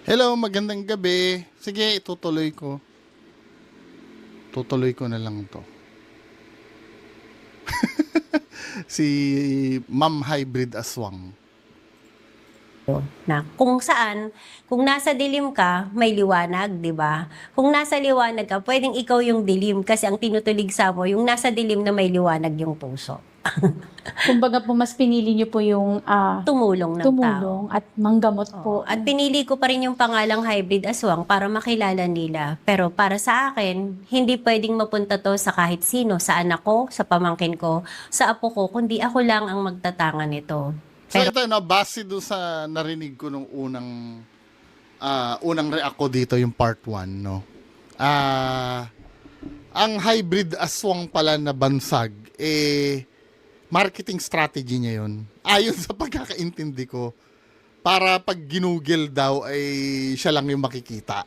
Hello, magandang gabi. Sige, itutuloy ko. Tutuloy ko na lang to. Si Ma'am Hybrid Aswang. Na kung saan, kung nasa dilim ka, may liwanag, di ba? Kung nasa liwanag ka, pwedeng ikaw yung dilim kasi ang tinutulig sa mo, yung nasa dilim na may liwanag yung puso. Kumbaga po, mas pinili niyo po yung Tumulong ng tao. tumulong at manggamot po. At pinili ko pa rin yung pangalang hybrid aswang para makilala nila. Pero para sa akin, hindi pwedeng mapunta to sa kahit sino, sa anak ko, sa pamangkin ko, sa apo ko, kundi ako lang ang magtatanga nito. So Pero ito, no, base doon sa narinig ko nung unang react ko dito, yung part 1, no? Ang hybrid aswang pala na bansag, marketing strategy niya yun. Ayon sa pagkakaintindi ko, para pag ginugel daw ay siya lang yung makikita.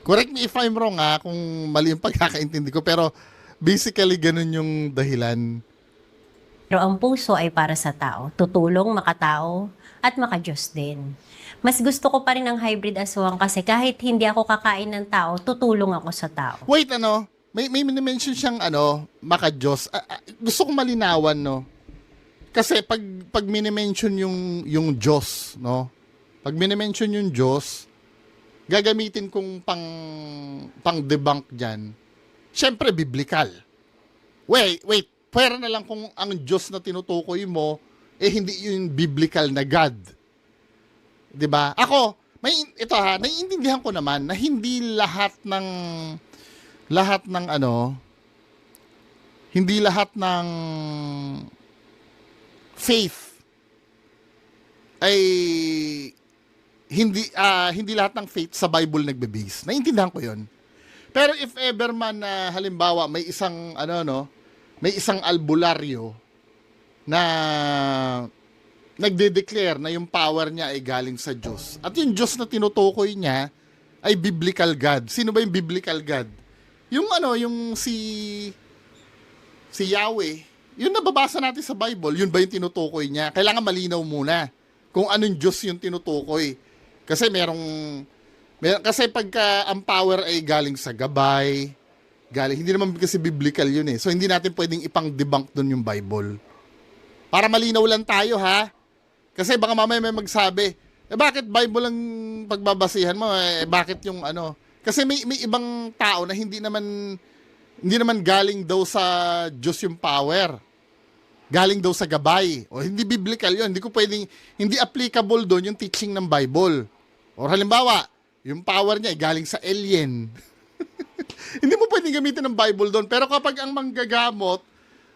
Correct me if I'm wrong kung mali yung pagkakaintindi ko, pero basically ganun yung dahilan. ang puso ay para sa tao, tutulong, makatao, at makadiyos din. Mas gusto ko pa rin ang hybrid aswang kasi kahit hindi ako kakain ng tao, tutulong ako sa tao. Wait, may mention siyang maka-Diyos. Gusto kong malinawan, no? Kasi pag minimension yung Diyos, no? Pag minimension yung Diyos, gagamitin kong pang debunk diyan. Syempre biblical. Wait. Pwera na lang kung ang Diyos na tinutukoy mo hindi yung biblical na God. 'Di ba? Ako, naiintindihan ko naman na hindi lahat ng faith ay hindi lahat ng faith sa Bible nagbe-base. Naiintindihan ko 'yon. Pero if ever man na halimbawa may isang albularyo na nagde-declare na yung power niya ay galing sa Diyos. At yung Diyos na tinutukoy niya ay biblical God. Sino ba yung biblical God? Yung si Yahweh, yun nababasa natin sa Bible, yun ba yung tinutukoy niya? Kailangan malinaw muna kung anong Diyos yung tinutukoy. Kasi kasi pagka ang power ay galing sa gabay, hindi naman kasi biblical yun So hindi natin pwedeng ipang-debunk dun yung Bible. Para malinaw lang tayo Kasi baka mamaya may magsabi, bakit Bible ang pagbabasihan mo? Bakit yung Kasi may ibang tao na hindi naman galing daw sa Diyos yung power. Galing daw sa gabay. O hindi biblical yun. Hindi applicable doon yung teaching ng Bible. O halimbawa, yung power niya ay galing sa alien. Hindi mo pwedeng gamitin ng Bible doon. Pero kapag ang manggagamot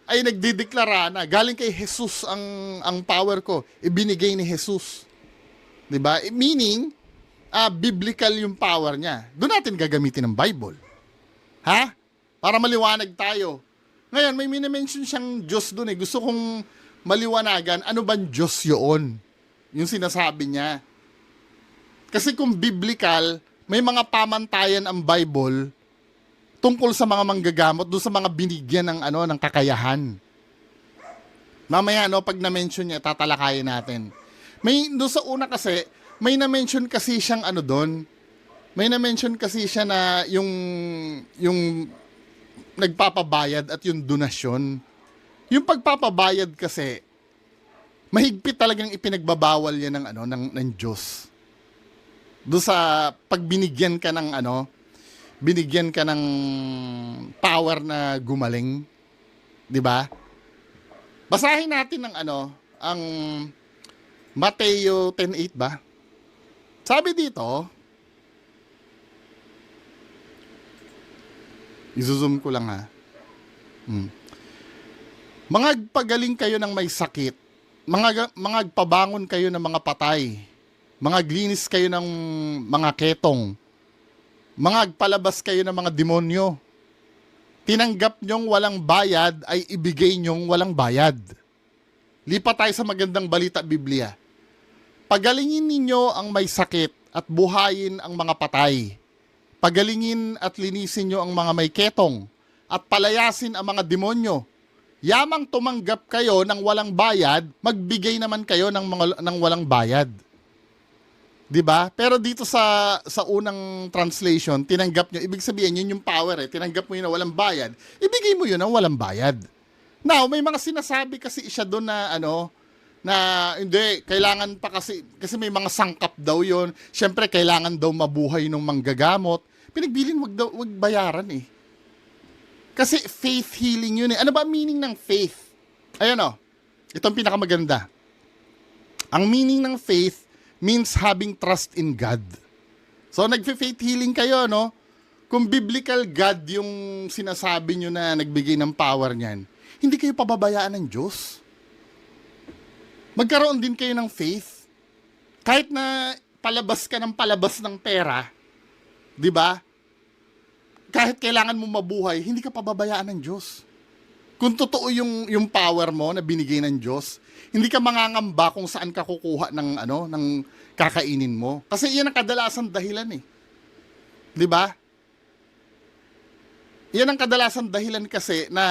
ay nagdideklara na galing kay Jesus ang power ko, ibinigay ni Jesus. 'Di ba? Meaning, biblical yung power niya. Doon natin gagamitin ng Bible. Para maliwanag tayo. Ngayon, may minimension siyang Diyos doon Gusto kong maliwanagan, ano bang Diyos yun? Yung sinasabi niya. Kasi kung biblical, may mga pamantayan ang Bible tungkol sa mga manggagamot, doon sa mga binigyan ng kakayahan. Mamaya, pag na-mention niya, tatalakayin natin. Doon sa una kasi, may na-mention kasi siyang doon. May na-mention kasi siya na yung nagpapabayad at yung donasyon. Yung pagpapabayad kasi, mahigpit talagang ipinagbabawal yan ng Diyos. Doon sa pagbinigyan ka ng power na gumaling, 'di ba? Basahin natin ang Mateo 10:8 ba? Sabi dito, i-zoom ko lang Mangagpagaling kayo ng may sakit, mangagpabangon kayo ng mga patay, mangaglinis kayo ng mga ketong, mangagpalabas kayo ng mga demonyo. Tinanggap nyong walang bayad ay ibigay nyong walang bayad. Lipat tayo sa magandang balita Biblia. Pagalingin ninyo ang may sakit at buhayin ang mga patay. Pagalingin at linisin nyo ang mga may ketong at palayasin ang mga demonyo. Yamang tumanggap kayo ng walang bayad, magbigay naman kayo ng walang bayad. 'Di ba? Pero dito sa unang translation, tinanggap nyo, ibig sabihin yun yung power eh. Tinanggap mo yun na walang bayad. Ibigay mo yun na walang bayad. Now, may mga sinasabi kasi siya doon na na hindi, kailangan pa kasi may mga sangkap daw yun. Siyempre, kailangan daw mabuhay ng manggagamot. Pinagbilin, wag bayaran eh. Kasi faith healing yun eh. Ano ba ang meaning ng faith? Ayan o. Ito ang pinakamaganda. Ang meaning ng faith means having trust in God. So, nagfe-faith healing kayo, no? Kung biblical God yung sinasabi nyo na nagbigay ng power niyan, hindi kayo pababayaan ng Diyos. Magkaroon din kayo ng faith. Kahit na palabas ka ng palabas ng pera, di ba? Kahit kailangan mo mabuhay, hindi ka pababayaan ng Diyos. Kung totoo yung power mo na binigay ng Diyos, hindi ka mangangamba kung saan ka kukuha ng kakainin mo. Kasi iyan ang kadalasan dahilan eh. 'Di ba? Iyan ang kadalasan dahilan kasi na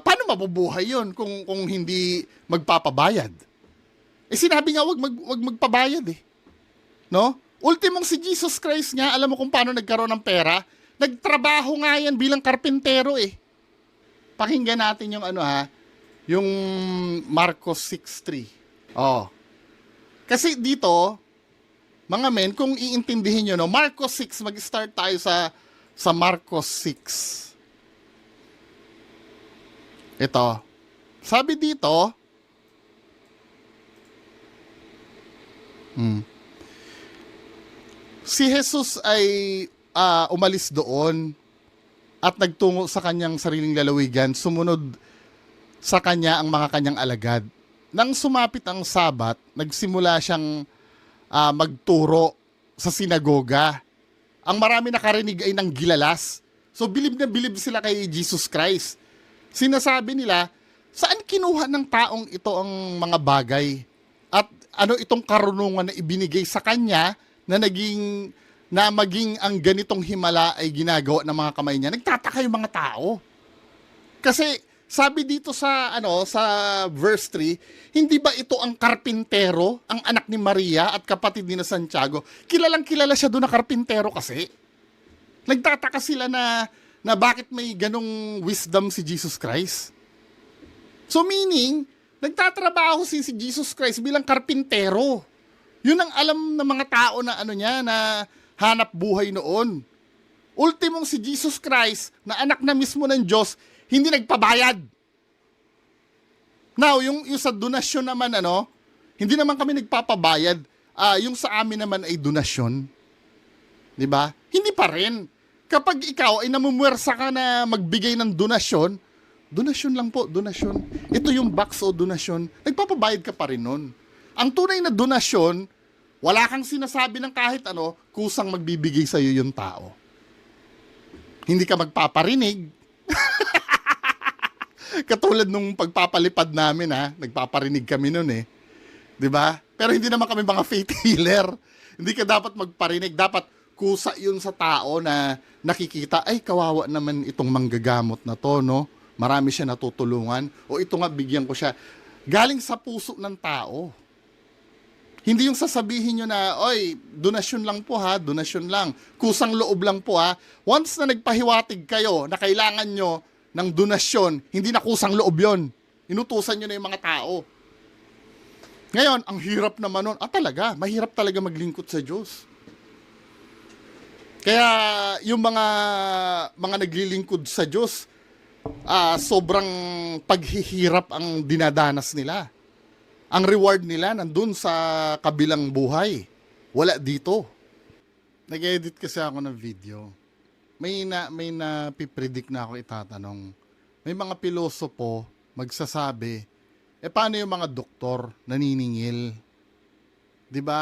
paano mabubuhay 'yon kung hindi magpapabayad? Eh sinabi nga wag magpabayad eh. No? Ultimong si Jesus Christ nga, alam mo kung paano nagkaroon ng pera? Nagtrabaho nga yan bilang karpintero eh. Pakinggan natin yung yung Marcos 6:3. Oh. Kasi dito, mga men, kung iintindihin nyo, no, Marcos 6, mag-start tayo sa Marcos 6. Ito. Sabi dito, si Jesus ay umalis doon at nagtungo sa kanyang sariling lalawigan, sumunod sa kanya ang mga kanyang alagad. Nang sumapit ang Sabat, nagsimula siyang magturo sa sinagoga. Ang marami nakarinig ay nang gilalas. So bilib na bilib sila kay Jesus Christ. Sinasabi nila, saan kinuha ng taong ito ang mga bagay? At ano itong karunungan na ibinigay sa kanya na maging ang ganitong himala ay ginagawa ng mga kamay niya? Nagtataka yung mga tao. Kasi sabi dito sa verse 3, hindi ba ito ang karpintero, ang anak ni Maria at kapatid ni na Santiago? Kilalang kilala siya doon na karpintero kasi. Nagtataka sila na bakit may ganong wisdom si Jesus Christ. So meaning, nagtatrabaho si Jesus Christ bilang karpintero. Yun ang alam ng mga tao na na hanap buhay noon. Ultimong si Jesus Christ, na anak na mismo ng Diyos, hindi nagpabayad. Now, yung sa donasyon naman, hindi naman kami nagpapabayad. Yung sa amin naman ay donasyon. 'Di ba? Hindi pa rin. Kapag ikaw ay namumuwersa ka na magbigay ng donasyon, donasyon lang po, donasyon. Ito yung box o donasyon, nagpapabayad ka pa rin nun. Ang tunay na donasyon, wala kang sinasabi ng kahit kusang magbibigay sa'yo yung tao. Hindi ka magpaparinig. Katulad nung pagpapalipad namin, nagpaparinig kami nun eh. 'Di ba? Pero hindi naman kami mga faith healer. Hindi ka dapat magparinig. Dapat kusa yun sa tao na nakikita, ay kawawa naman itong manggagamot na to, no? Marami siya natutulungan. O ito nga, bigyan ko siya. Galing sa puso ng tao. Hindi yung sasabihin nyo na, oy, donasyon lang po ha, donasyon lang. Kusang loob lang po ha. Once na nagpahiwatig kayo na kailangan nyo ng donasyon, hindi na kusang loob yon. Inutusan nyo na yung mga tao. Ngayon, ang hirap naman nun. Talaga, mahirap talaga maglingkod sa Diyos. Kaya yung mga naglilingkod sa Diyos, sobrang paghihirap ang dinadanas nila. Ang reward nila nandun sa kabilang buhay. Wala dito. Nag-edit kasi ako ng video. May napipredict na ako itatanong. May mga pilosopo magsasabi, paano yung mga doktor naniningil? 'Di ba,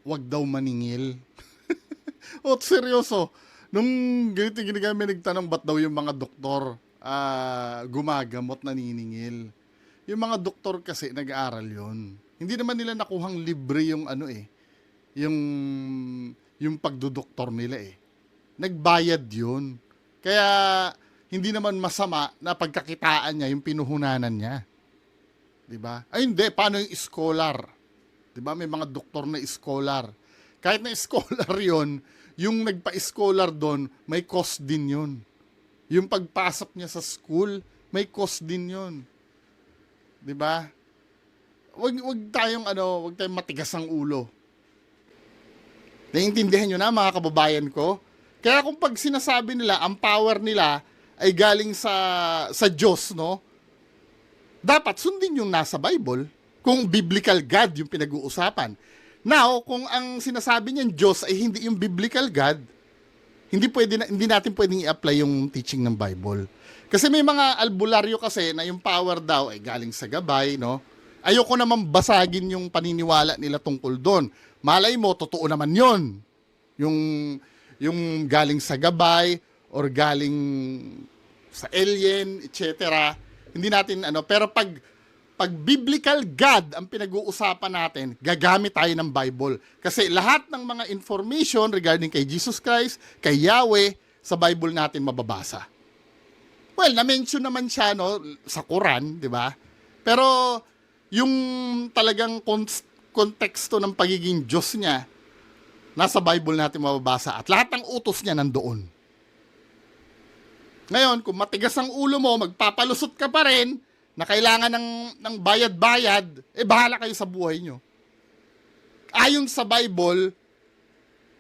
wag daw maningil? O seryoso, nung ganito ginagamit nagtanong, ba't daw yung mga doktor gumagamot, naniningil? Yung mga doktor kasi nag-aaral yun. Hindi naman nila nakuhang libre yung yung pagdodoktor nila eh. Nagbayad yun. Kaya hindi naman masama na pagkakitaan niya yung pinuhunanan niya. 'Di ba? Ay hindi, paano yung scholar? 'Di ba? May mga doktor na scholar. Kahit na scholar 'yon, yung nagpa-scholar doon, may cost din 'yon. Yung pagpasok niya sa school, may cost din 'yon. 'Di ba? Wag tayong matigas ang ulo. Naiintindihan nyo na mga kababayan ko? Kaya kung pag sinasabi nila, ang power nila ay galing sa Diyos, no? Dapat sundin yung nasa Bible kung biblical God yung pinag-uusapan. Now, kung ang sinasabi niyan Diyos ay hindi yung biblical God, hindi natin pwedeng i-apply yung teaching ng Bible. Kasi may mga albularyo kasi na yung power daw ay galing sa gabay, no? Ayoko naman basagin yung paniniwala nila tungkol doon. Malay mo, totoo naman yon. Yung galing sa gabay or galing sa alien, etc. Hindi natin pero pag biblical God ang pinag-uusapan natin, gagamit tayo ng Bible. Kasi lahat ng mga information regarding kay Jesus Christ, kay Yahweh, sa Bible natin mababasa. Well, na-mention naman siya sa Quran, di ba? Pero yung talagang konteksto ng pagiging Diyos niya, nasa Bible natin mababasa at lahat ng utos niya nandoon. Ngayon, kung matigas ang ulo mo, magpapalusot ka pa rin na kailangan ng bayad-bayad, bahala kayo sa buhay nyo. Ayon sa Bible,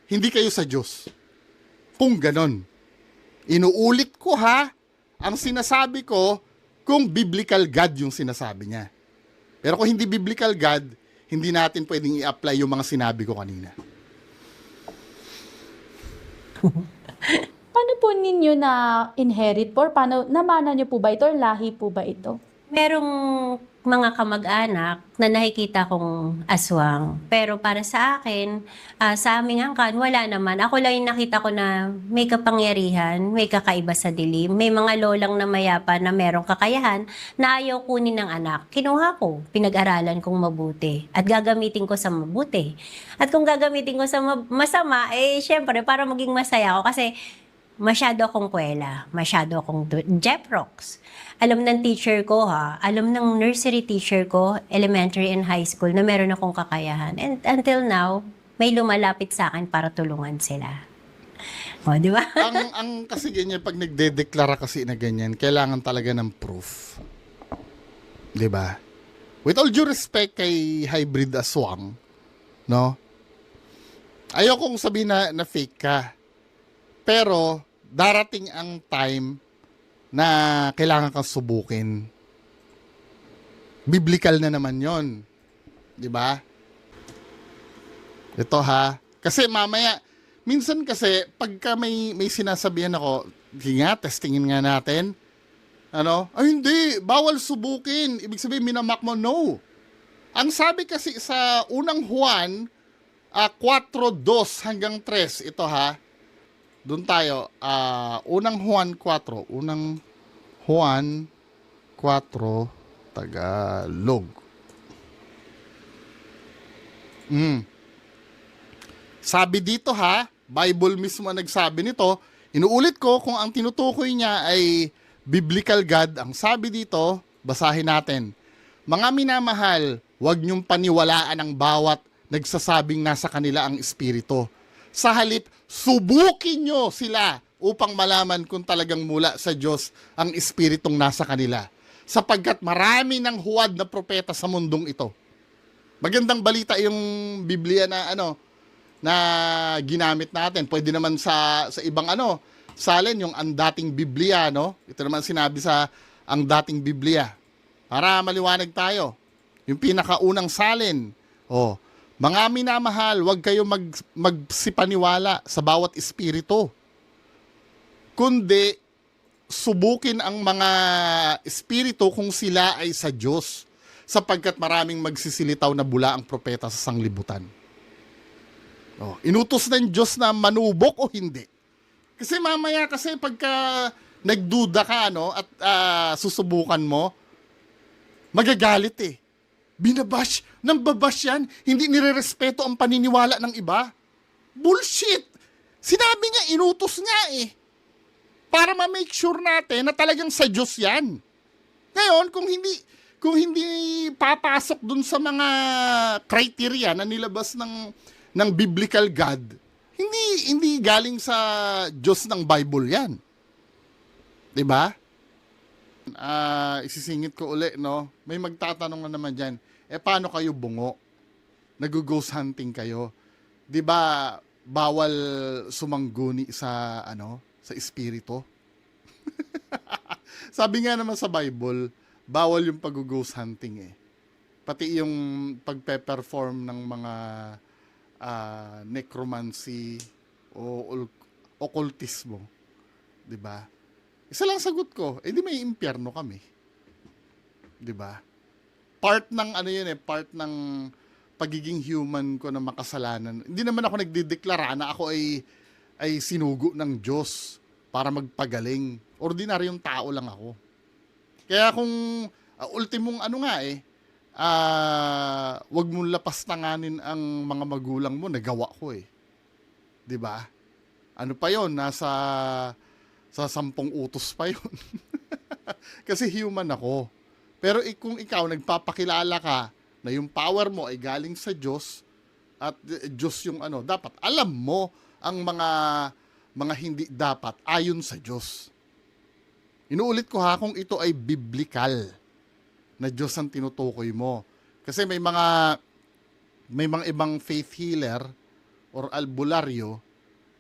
hindi kayo sa Diyos. Kung ganon. Inuulit ko ang sinasabi ko kung biblical God yung sinasabi niya. Pero kung hindi biblical God, hindi natin pwedeng i-apply yung mga sinabi ko kanina. Paano po ninyo na inherit po? Paano, namana nyo po ba ito or lahi po ba ito? Merong mga kamag-anak na nakikita kong aswang. Pero para sa akin, sa aming angkan, wala naman. Ako lang yung nakita ko na may kapangyarihan, may kakaiba sa dilim. May mga lolang na mayapa na merong kakayahan na ayaw kunin ng anak. Kinuha ko, pinag-aralan kong mabuti at gagamitin ko sa mabuti. At kung gagamitin ko sa masama, syempre para maging masaya ako kasi masyado akong kwela, masyado akong Jeprox. Alam ng teacher ko alam ng nursery teacher ko, elementary and high school, na meron akong kakayahan. And until now, may lumalapit sa akin para tulungan sila. O, di ba? ang kasi ganyan, pag nagdedeklara kasi na ganyan, kailangan talaga ng proof. Di ba? With all due respect kay hybrid aswang, no? Ayokong sabihin na fake ka. Pero, darating ang time na kailangan kang subukin. Biblical na naman yon, di ba? Ito kasi mamaya, minsan kasi, pagka may sinasabihan ako, testingin nga natin, hindi, bawal subukin. Ibig sabihin, minamak mo, no. Ang sabi kasi sa unang Juan, 4:2 hanggang 3, ito doon tayo, unang Juan 4, Tagalog. Sabi dito Bible mismo nagsabi nito, inuulit ko kung ang tinutukoy niya ay biblical God, ang sabi dito, basahin natin. Mga minamahal, huwag niyong paniwalaan ang bawat nagsasabing nasa kanila ang espiritu. Sa halip, subukin nyo sila upang malaman kung talagang mula sa Diyos ang espiritong nasa kanila. Sapagkat marami ng huwad na propeta sa mundong ito. Magandang balita yung Biblia na na ginamit natin. Pwede naman sa ibang salin yung ang dating Biblia, Ito naman sinabi sa ang dating Biblia. Para maliwanag tayo. Yung pinakaunang salin. Mga minamahal, huwag kayo magsipaniwala sa bawat espiritu. Kundi, subukin ang mga espiritu kung sila ay sa Diyos, sapagkat maraming magsisilitaw na bula ang propeta sa sanglibutan. Inutos ng Diyos na manubok o hindi? Kasi mamaya pagka nagduda ka at susubukan mo, magagalit Binabash, nambabash yan, hindi nirerespeto ang paniniwala ng iba. Bullshit! Sinabi niya, inutos niya para ma-make sure natin na talagang sa Diyos yan. Ngayon, kung hindi papasok dun sa mga criteria na nilabas ng biblical God, hindi galing sa Diyos ng Bible yan. 'Di ba? Isisingit ko uli, no? May magtatanong na naman diyan. Paano kayo bungo? Nag-ghost hunting kayo. 'Di ba bawal sumangguni sa sa espiritu? Sabi nga naman sa Bible, bawal yung pag-ghost hunting eh. Pati yung pagpe-perform ng mga necromancy o occultismo. 'Di ba? Isa lang sagot ko, di may impyerno kami. 'Di ba? Part ng part ng pagiging human ko na makasalanan. Hindi naman ako nagdideklara na ako ay sinugo ng Diyos para magpagaling. Ordinaryong tao lang ako. Kaya kung ultimong wag mong lapastanganin ang mga magulang mo, nagawa ko eh. 'Di ba? Ano pa 'yon? Nasa 10 utos pa 'yon. Kasi human ako. Pero kung ikaw nagpapakilala ka na yung power mo ay galing sa Diyos at Diyos yung dapat alam mo ang mga hindi dapat ayon sa Diyos. Inuulit ko ha, kung ito ay biblical na Diyos ang tinutukoy mo. Kasi may mga ibang faith healer or albularyo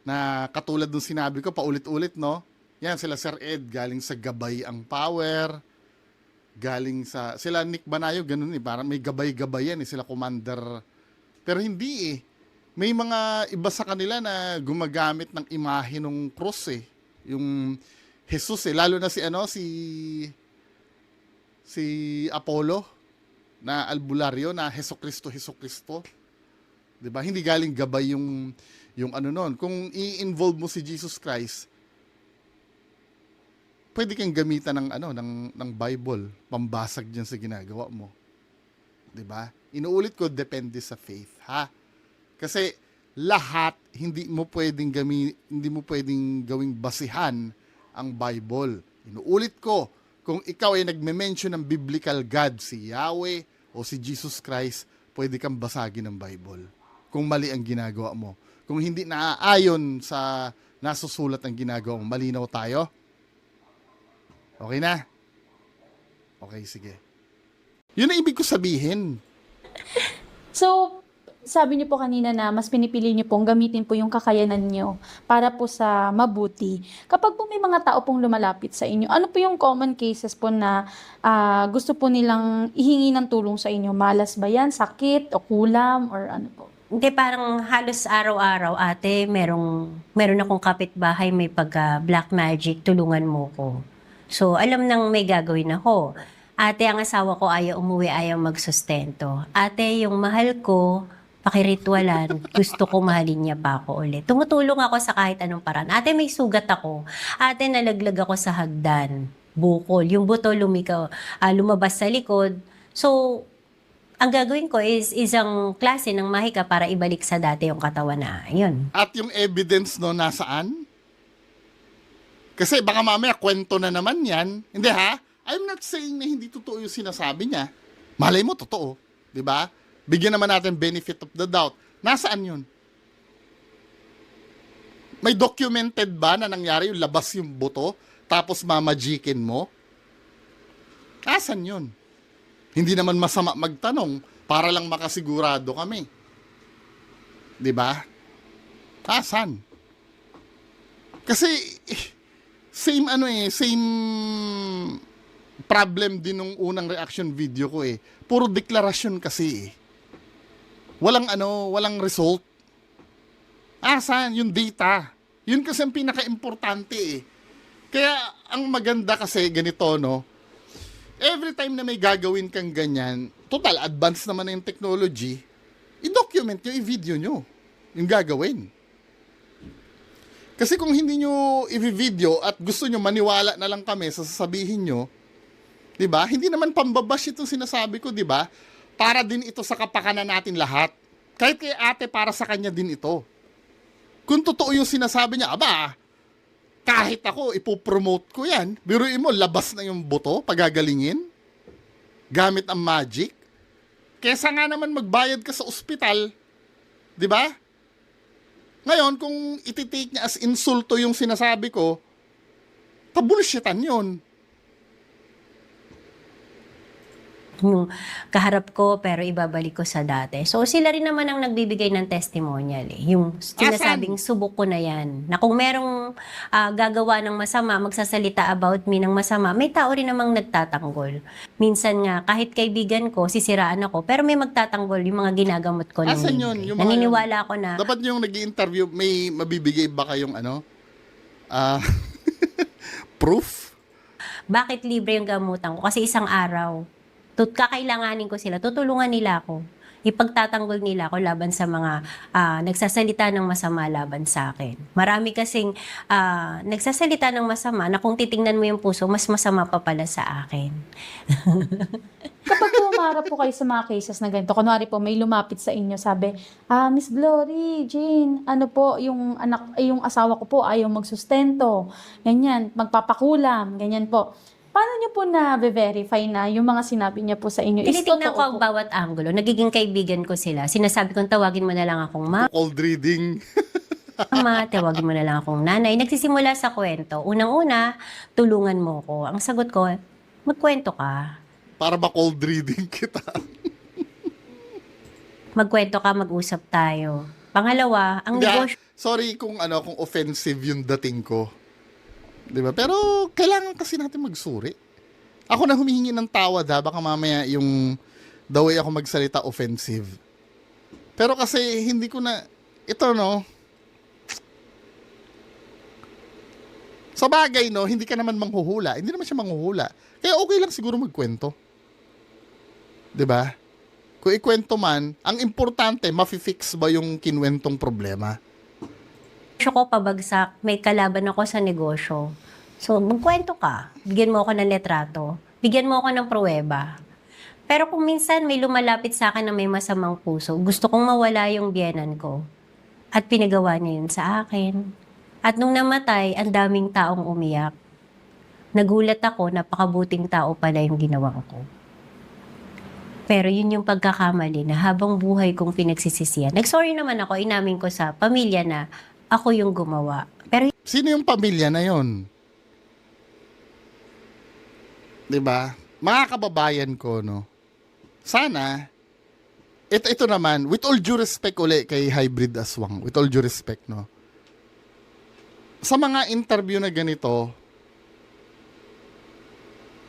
na katulad ng sinabi ko paulit-ulit, no? Yan sila Sir Ed, galing sa gabay ang power, galing sa sila Nick Banayo, ganun eh, parang may gabay-gabay yan eh, sila Commander. Pero hindi eh. May mga iba sa kanila na gumagamit ng imahe ng cross eh. Yung Jesus eh, lalo na si Apollo na albularyo na Hesukristo. 'Di ba? Hindi galing gabay yung noon. Kung i-involve mo si Jesus Christ, pwede kang gamitan ng Bible, pambasag diyan sa ginagawa mo. 'Di ba? Inuulit ko, depende sa faith, ha? Kasi lahat hindi mo pwedeng gawing basihan ang Bible. Inuulit ko, kung ikaw ay nagme-mention ng biblical God, si Yahweh o si Jesus Christ, pwede kang basagin ng Bible. Kung mali ang ginagawa mo. Kung hindi naaayon sa nasusulat ang ginagawa mo, malinaw tayo? Okay na? Okay, sige. Yun ang ibig ko sabihin. So, sabi niyo po kanina na mas pinipili niyo pong gamitin po yung kakayanan niyo para po sa mabuti. Kapag po may mga tao pong lumalapit sa inyo, ano po yung common cases po na gusto po nilang ihingi ng tulong sa inyo? Malas ba yan? Sakit? O kulam? Or ano po? Hindi, parang halos araw-araw, ate, meron akong kapitbahay, may black magic, tulungan mo ko. So, alam nang may gagawin ako. Ate, ang asawa ko ayaw umuwi, ayaw magsustento. Ate, yung mahal ko, pakiritwalan, gusto ko mahalin niya pa ako ulit. Tumutulong ako sa kahit anong paraan. Ate, may sugat ako. Ate, nalaglag ako sa hagdan. Bukol. Yung buto lumabas sa likod. So, ang gagawin ko is isang klase ng mahika para ibalik sa dati yung katawan na yun. At yung evidence no, nasaan? Kasi baka mamaya kwento na naman yan. Hindi ha? I'm not saying na hindi totoo yung sinasabi niya. Malay mo, totoo. 'Di ba? Bigyan naman natin benefit of the doubt. Nasaan yun? May documented ba na nangyari yung labas yung buto, tapos mamajikin mo? Nasaan yun? Hindi naman masama magtanong para lang makasigurado kami. 'Di ba? Nasaan? Kasi same problem din nung unang reaction video ko eh. Puro deklarasyon kasi eh. Walang result. Saan? Yung data. Yun kasi ang pinaka-importante eh. Kaya ang maganda kasi ganito, no? Every time na may gagawin kang ganyan, total advance naman na yung technology, i-document nyo, i-video nyo yung gagawin. Kasi kung hindi nyo i-video at gusto nyo maniwala na lang kami sa sasabihin nyo, di ba? Hindi naman pambabash itong sinasabi ko, di ba? Para din ito sa kapakanan natin lahat. Kahit kay ate, para sa kanya din ito. Kung totoo yung sinasabi niya, kahit ako, ipopromote ko yan. Biruin mo, labas na yung buto, pagagalingin. gamit ang magic. Kesa nga naman magbayad ka sa ospital, di ba? Ngayon, kung ititake niya as insulto yung sinasabi ko, tabulshitan yun. Yung kaharap ko pero ibabalik ko sa dati. So sila rin naman ang nagbibigay ng testimonial eh. Yung sinasabing subok ko na yan. Na kung merong gagawa ng masama, magsasalita about me ng masama, may tao rin namang nagtatanggol. Minsan nga, kahit kaibigan ko, sisiraan ako, pero may magtatanggol yung mga ginagamot ko. Asan yun? Yung mga Naniniwala ako na dapat yung nag-i-interview, may mabibigay ba kayong proof? bakit libre yung gamutan ko? Kasi isang araw, kakailanganin ko sila, tutulungan nila ako. Ipagtatanggol nila ako laban sa mga nagsasalita ng masama laban sa akin. Marami kasing nagsasalita ng masama na kung titingnan mo yung puso, mas masama pa pala sa akin. Kapag pumarap po kayo sa mga cases na ganito, kunwari po may lumapit sa inyo, sabi, Miss Glory, Jean, ano po, yung yung asawa ko po ayaw magsustento, ganyan, magpapakulam, ganyan po. Paano niyo po na-verify na yung mga sinabi niya po sa inyo is Tinitingnan ko totoo ang po? bawat anggulo. Nagiging kaibigan ko sila. Sinasabi kong tawagin mo na lang akong Cold reading. mama, tawagin mo na lang akong nanay. Nagsisimula sa kwento. Unang-una, tulungan mo ko. Ang sagot ko, magkwento ka. Para ba cold reading kita? Magkwento ka, mag-usap tayo. Pangalawa, ang Hindi, negosyo sorry kung offensive yung dating ko. 'Di ba? Pero kailangan kasi natin magsuri. Ako na humihingi ng tawad baka mamaya yung the way ako magsalita offensive. Pero kasi hindi ko na ito sa bagay hindi ka naman manghuhula. Hindi naman siya manghuhula. Kaya okay lang siguro magkwento. 'Di ba? Kung ikwento man, ang importante mafi-fix ba yung kinwentong problema. ko pabagsak, may kalaban ako sa negosyo. So, magkwento ka. Bigyan mo ako ng letrato. Bigyan mo ako ng pruweba. Pero kung minsan may lumalapit sa akin na may masamang puso, gusto kong mawala yung biyenan ko. At pinagawa niya yun sa akin. At nung namatay, ang daming taong umiyak. Nagulat ako, napakabuting tao pala yung ginawa ko. Pero yun yung pagkakamali na habang buhay kong pinagsisisihan. Nag-sorry naman ako, inamin ko sa pamilya na ako yung gumawa. Pero Sino yung pamilya na yon? 'Di ba? Mga kababayan ko, sana, ito naman, with all due respect uli kay Hybrid Aswang, with all due respect, sa mga interview na ganito,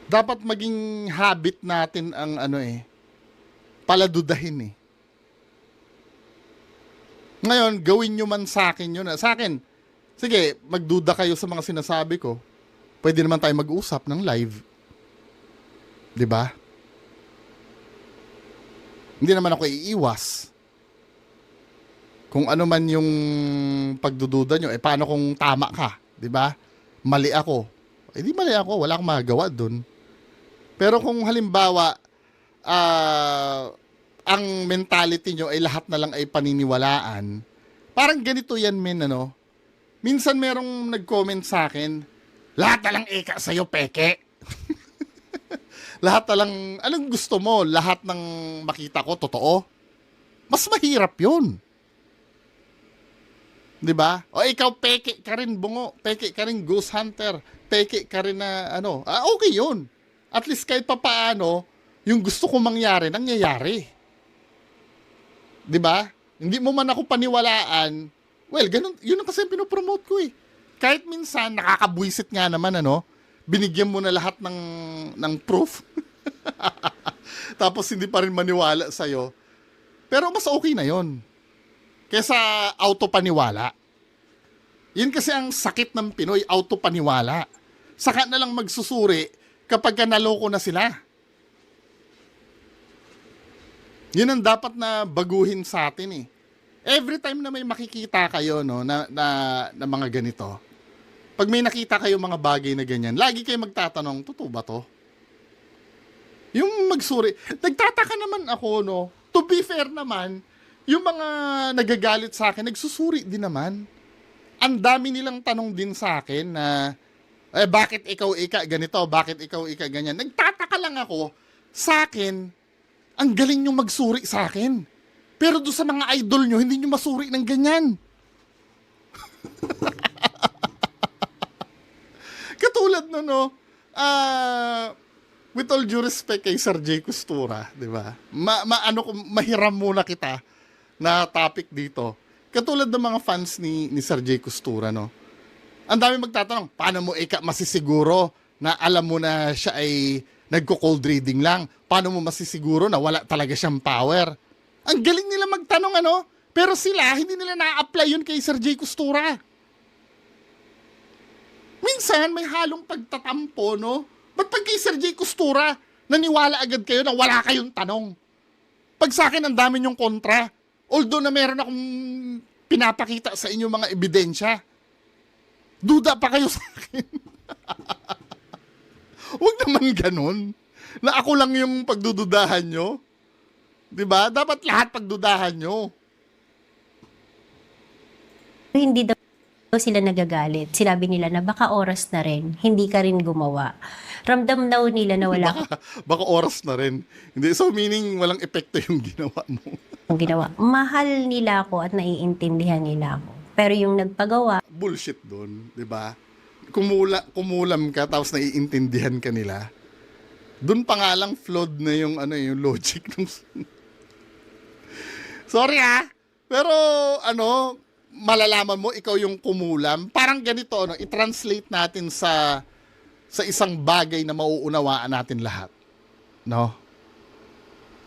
dapat maging habit natin ang paladudahin Ngayon, gawin nyo man sa akin yun. Sa akin, sige, magduda kayo sa mga sinasabi ko. Pwede naman tayo mag-usap ng live. 'Di ba? Hindi naman ako iiwas. Kung ano man yung pagdududa nyo, paano kung tama ka? 'Di ba? Mali ako. Di mali ako, wala akong magagawa dun. Pero kung halimbawa, ang mentality nyo ay lahat na lang ay paniniwalaan, parang ganito yan, minsan merong nag-comment sa akin, lahat na lang eka sa'yo, peke. Lahat na lang, anong gusto mo? Lahat ng makita ko, totoo? Mas mahirap yun. 'Di ba? O ikaw, peke ka rin bungo, peke ka rin ghost hunter, peke ka rin na okay yun. At least kahit papaano, yung gusto kong mangyari, nangyayari. 'Di ba? Hindi mo man ako paniwalaan, well, ganun, yun ang kasi pinopromote ko eh. Kahit minsan, nakakabwisit nga naman, binigyan mo na lahat ng proof. Tapos hindi pa rin maniwala sa'yo. Pero mas okay na yon kesa auto-paniwala. Yun kasi ang sakit ng Pinoy, auto-paniwala. Saka na lang magsusuri kapag naloko na sila. Yun ang dapat na baguhin sa atin eh. Every time na may makikita kayo na mga ganito, pag may nakita kayo mga bagay na ganyan, lagi kayo magtatanong, totoo ba to? Yung magsuri. Nagtataka naman ako, to be fair naman, yung mga nagagalit sa akin, nagsusuri din naman. Ang dami nilang tanong din sa akin na, bakit ikaw ika ganito? Bakit ikaw ika ganyan? Nagtataka lang ako Sa akin, ang galing nyo magsuri sa akin. Pero doon sa mga idol nyo, hindi nyo masuri ng ganyan. Katulad no, with all due respect kay Sir J. Costura, di ba? Mahiram muna kita na topic dito. Katulad ng mga fans ni Sir J. Costura, no? Ang dami magtatanong, paano mo masisiguro na alam mo na siya ay nagko-cold reading lang? Paano mo masisiguro na wala talaga siyang power? Ang galing nila magtanong, ano? Pero sila, hindi nila na-apply yun kay Sir J. Costura. Minsan, may halong pagtatampo, no? Ba't pag kay Sir J. Costura, naniwala agad kayo na wala kayong tanong? Pag sa akin, ang dami nyong kontra. Although na meron akong pinapakita sa inyo mga ebidensya, duda pa kayo sa akin. Huwag naman ganun. Na ako lang yung pagdududahan nyo. Diba? Dapat lahat pagdudahan nyo. Hindi daw sila nagagalit. Sinabi nila na baka oras na rin, hindi ka rin gumawa. Ramdam daw nila na wala Baka oras na rin. Hindi, so meaning walang epekto yung ginawa mo. kang ginawa. Mahal nila ako at naiintindihan nila ako. Pero yung nagpagawa, Bullshit doon, di ba? Kumulam ka tapos naiintindihan ka nila. Doon pa nga lang flawed na yung yung logic ng Sorry pero malalaman mo ikaw yung kumulam. Parang ganito, i-translate natin sa isang bagay na mauunawaan natin lahat. No?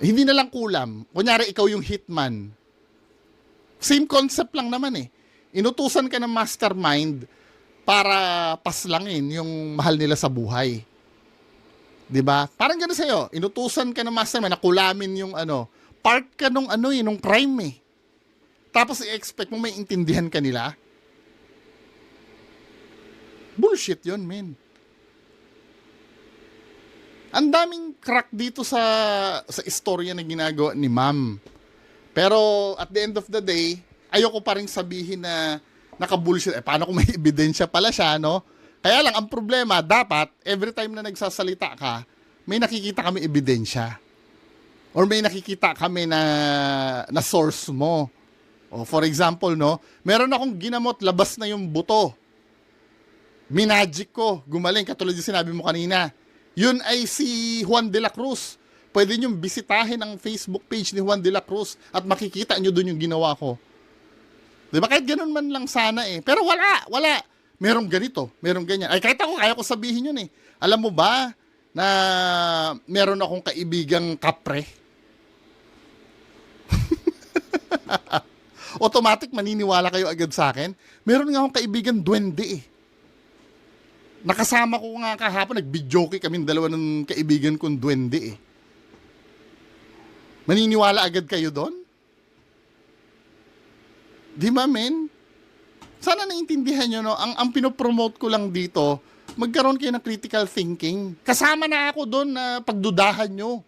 Hindi na lang kulam. Kunyari, ikaw yung hitman. Same concept lang naman eh. Inutusan ka ng mastermind para paslangin yung mahal nila sa buhay. 'Di ba? Parang gano'n sa'yo. Inutusan ka ng mastermind na kulamin yung part ka nung crime eh. Tapos i-expect mo may intindihan ka nila. Bullshit yun, men. Ang daming crack dito sa istorya na ginagawa ni ma'am. Pero at the end of the day, ayoko pa rin sabihin na naka-bullshit. Paano kung may ebidensya pala siya, no? Kaya lang, ang problema, dapat, every time na nagsasalita ka, may nakikita kami ebidensya. Or may nakikita kami na source mo. O for example, no? Meron akong ginamot, labas na yung buto. Minagic ko, gumaling, katulad yung sinabi mo kanina. Yun ay si Juan de la Cruz. Pwede nyo bisitahin ang Facebook page ni Juan de la Cruz at makikita nyo dun yung ginawa ko. Diba? Kahit ganun man lang sana eh. Pero wala. Merong ganito, merong ganyan. Ay, kahit ako, kaya ko sabihin yun eh. Alam mo ba na meron akong kaibigang kapre? Automatic, maniniwala kayo agad sa akin. Meron nga akong kaibigang duwende eh. Nakasama ko nga kahapon, nag-videoke kaming dalawa ng kaibigan kong duwende eh. Maniniwala agad kayo doon? Di ba, men? Sana naintindihan nyo, no? Ang pinopromote ko lang dito, magkaroon kayo ng critical thinking. Kasama na ako doon na pagdudahan nyo.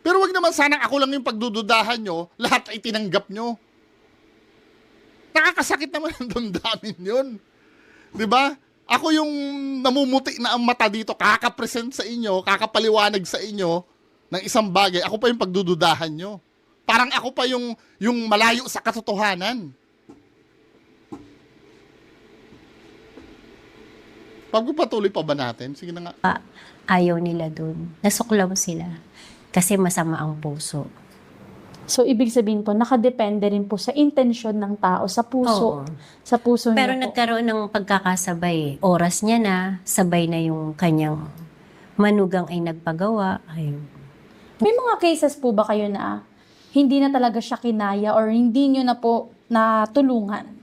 Pero wag naman sana ako lang yung pagdududahan nyo, lahat ay tinanggap nyo. Nakakasakit naman ang damdamin yun. Di ba? Ako yung namumuti na ang mata dito, kakapresent sa inyo, kakapaliwanag sa inyo ng isang bagay, ako pa yung pagdududahan nyo. Parang ako pa yung malayo sa katotohanan. Pagpapatuloy pa ba natin? Sige na nga. ayaw nila dun. Nasuklaw sila. Kasi masama ang puso. So, ibig sabihin po, nakadepende rin po sa intensyon ng tao, sa puso. Oo. Sa puso Pero niya po. nagkaroon ng pagkakasabay. Oras niya na, sabay na yung kanyang manugang ay nagpagawa. Ayun. May mga cases po ba kayo na hindi na talaga siya kinaya or hindi nyo na po natulungan?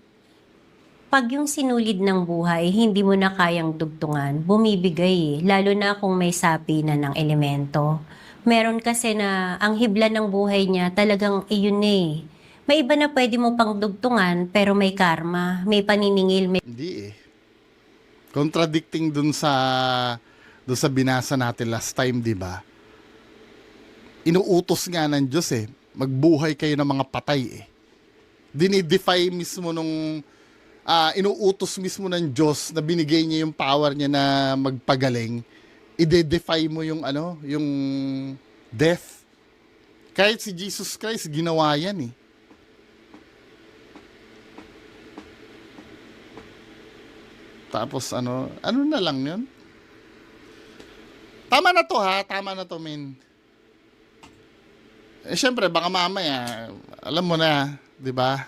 Pag yung sinulid ng buhay, hindi mo na kayang dugtungan, bumibigay eh. Lalo na kung may sapi na ng elemento. Meron kasi na ang hibla ng buhay niya talagang iyon eh. May iba na pwede mo pang dugtungan pero may karma, may paniningil, may Hindi eh. Contradicting dun sa binasa natin last time, di ba? Inuutos nga ng Diyos eh. Magbuhay kayo ng mga patay eh. Dinidefy mismo nung inuutos mismo ng Diyos na binigay niya yung power niya na magpagaling. ide-defy mo yung ano, yung death. Kahit si Jesus Christ, ginawa yan eh. Tapos ano na lang yun? Tama na to ha, tama na to men. Eh syempre baka mamaya, alam mo na, 'di ba?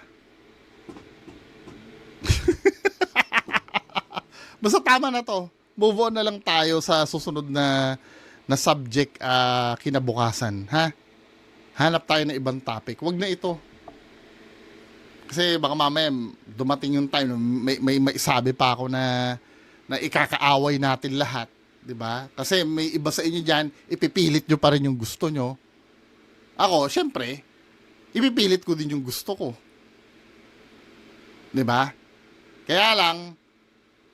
Basta tama na to. Move on na lang tayo sa susunod na subject kinabukasan, ha? Hanap tayo ng ibang topic. Wag na ito. Kasi baka mamaya dumating yung time may sabi pa ako na ikakaaway natin lahat, 'di ba? Kasi may iba sa inyo diyan, ipipilit nyo pa rin yung gusto nyo. Ako, syempre, ipipilit ko din yung gusto ko. 'Di ba? Kaya lang,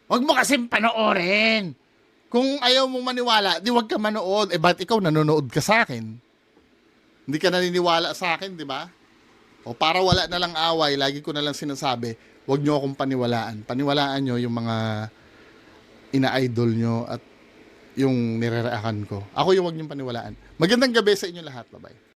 wag mo kasing panoorin. Kung ayaw mong maniwala, di wag ka manood. Eh, ba't ikaw nanonood ka sa akin? Hindi ka naniniwala sa akin, di ba? O para wala na lang away, lagi ko na lang sinasabi, wag nyo akong paniwalaan. Paniwalaan nyo yung mga ina-idol nyo at yung nire-react ko. Ako yung wag nyo paniwalaan. Magandang gabi sa inyo lahat. Bye-bye.